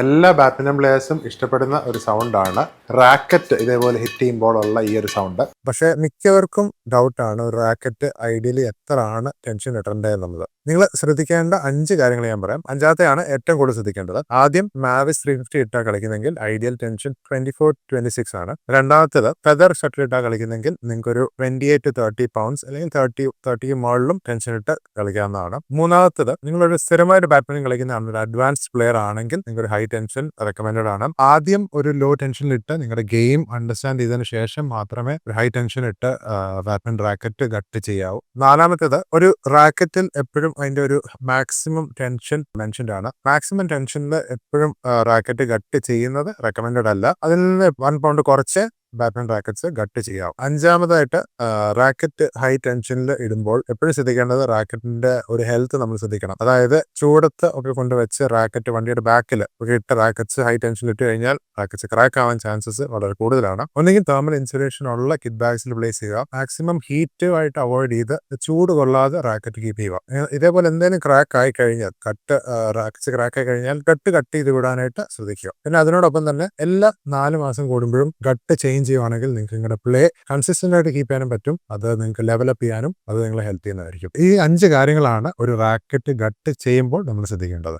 എല്ലാ ബാഡ്മിൻ്റൺ പ്ലേയേഴ്സും ഇഷ്ടപ്പെടുന്ന ഒരു സൗണ്ടാണ് റാക്കറ്റ് ഇതേപോലെ ഹിറ്റ് ചെയ്യുമ്പോൾ ഉള്ള ഈ ഒരു സൗണ്ട്. പക്ഷേ മിക്കവർക്കും ഡൗട്ടാണ് റാക്കറ്റ് ഐഡിയലി എത്ര ആണ് ടെൻഷൻ ഇടേണ്ടത് എന്നുള്ളത്. നിങ്ങൾ ശ്രദ്ധിക്കേണ്ട 5 കാര്യങ്ങൾ ഞാൻ പറയാം. അഞ്ചാമത്തെയാണ് ഏറ്റവും കൂടുതൽ ശ്രദ്ധിക്കേണ്ടത്. ആദ്യം മാവിസ് 350 ഇട്ടാ കളിക്കുന്നെങ്കിൽ ഐഡിയൽ ടെൻഷൻ 24-26 ആണ്. രണ്ടാമത്തേത് ഫെദർ ഷട്ടിൽ ഇട്ടാ കളിക്കുന്നെങ്കിൽ നിങ്ങൾക്ക് ഒരു 28-30 പൗണ്ട്സ് അല്ലെങ്കിൽ 30 മുകളിലും ടെൻഷൻ ഇട്ട് കളിക്കാവുന്നതാണ്. മൂന്നാമത്തേത് നിങ്ങളൊരു സ്ഥിരമായിട്ട് ബാഡ്മിൻ്റൺ കളിക്കുന്ന ഒരു അഡ്വാൻസ് പ്ലെയർ ആണെങ്കിൽ നിങ്ങൾക്ക് ഹൈ ടെൻഷൻ റെക്കമെൻഡഡ് ആണ്. ആദ്യം ഒരു ലോ ടെൻഷനിൽ ഇട്ട് നിങ്ങളുടെ ഗെയിം അണ്ടർസ്റ്റാൻഡ് ചെയ്തതിനു ശേഷം മാത്രമേ ഒരു ഹൈ ടെൻഷൻ ഇട്ട് ബാഡ്മിൻ്റൺ റാക്കറ്റ് ഗട്ട് ചെയ്യാവൂ. നാലാമത്തേത് ഒരു റാക്കറ്റിൽ എപ്പോഴും അതിന്റെ ഒരു മാക്സിമം ടെൻഷൻ മെൻഷൻഡ് ആണ്. മാക്സിമം ടെൻഷനിൽ എപ്പോഴും റാക്കറ്റ് ഗട്ട് ചെയ്യുന്നത് റെക്കമെൻഡഡ് അല്ല. അതിൽ നിന്ന് 1 പൗണ്ട് കുറച്ച് ബാഡ്മിൻ്റൺ റാക്കറ്റ്സ് ഗട്ട് ചെയ്യാം. അഞ്ചാമതായിട്ട് റാക്കറ്റ് ഹൈ ടെൻഷനിൽ ഇടുമ്പോൾ എപ്പോഴും ശ്രദ്ധിക്കേണ്ടത് റാക്കറ്റിന്റെ ഒരു ഹെൽത്ത് നമ്മൾ ശ്രദ്ധിക്കണം. അതായത് ചൂടത്ത് ഒക്കെ കൊണ്ടുവച്ച് റാക്കറ്റ് വണ്ടിയുടെ ബാക്കിൽ ഒക്കെ ഇട്ട റാക്കറ്റ്സ് ഹൈ ടെൻഷനിൽ ഇട്ട് കഴിഞ്ഞാൽ റാക്കറ്റ്സ് ക്രാക്ക് ആവാൻ ചാൻസസ് വളരെ കൂടുതലാണ്. ഒന്നെങ്കിൽ തെർമൽ ഇൻസുലേഷൻ ഉള്ള കിറ്റ് ബാഗ്സിൽ പ്ലേസ് ചെയ്യുക. മാക്സിമം ഹീറ്റ് ആയിട്ട് അവോയ്ഡ് ചെയ്ത് ചൂട് കൊള്ളാതെ റാക്കറ്റ് കീപ്പ് ചെയ്യുക. ഇതേപോലെ എന്തെങ്കിലും ക്രാക്ക് ആയി കഴിഞ്ഞാൽ റാക്കറ്റ്സ് ക്രാക്ക് ആയി കഴിഞ്ഞാൽ കട്ട് ചെയ്ത് വിടാനായിട്ട് ശ്രദ്ധിക്കുക. പിന്നെ അതിനോടൊപ്പം തന്നെ എല്ലാ 4 മാസം കൂടുമ്പോഴും ഗട്ട് ചെയ്യുവാണെങ്കിൽ നിങ്ങൾക്ക് നിങ്ങളുടെ പ്ലേ കൺസിസ്റ്റന്റ് ആയിട്ട് കീപ്പ് ചെയ്യാനും പറ്റും. അത് നിങ്ങൾക്ക് ലെവലപ്പ് ചെയ്യാനും അത് നിങ്ങളെ ഹെൽപ്പ് ചെയ്യുന്നതായിരിക്കും. ഈ 5 കാര്യങ്ങളാണ് ഒരു റാക്കറ്റ് ഗട്ട് ചെയ്യുമ്പോൾ നമ്മൾ ശ്രദ്ധിക്കേണ്ടത്.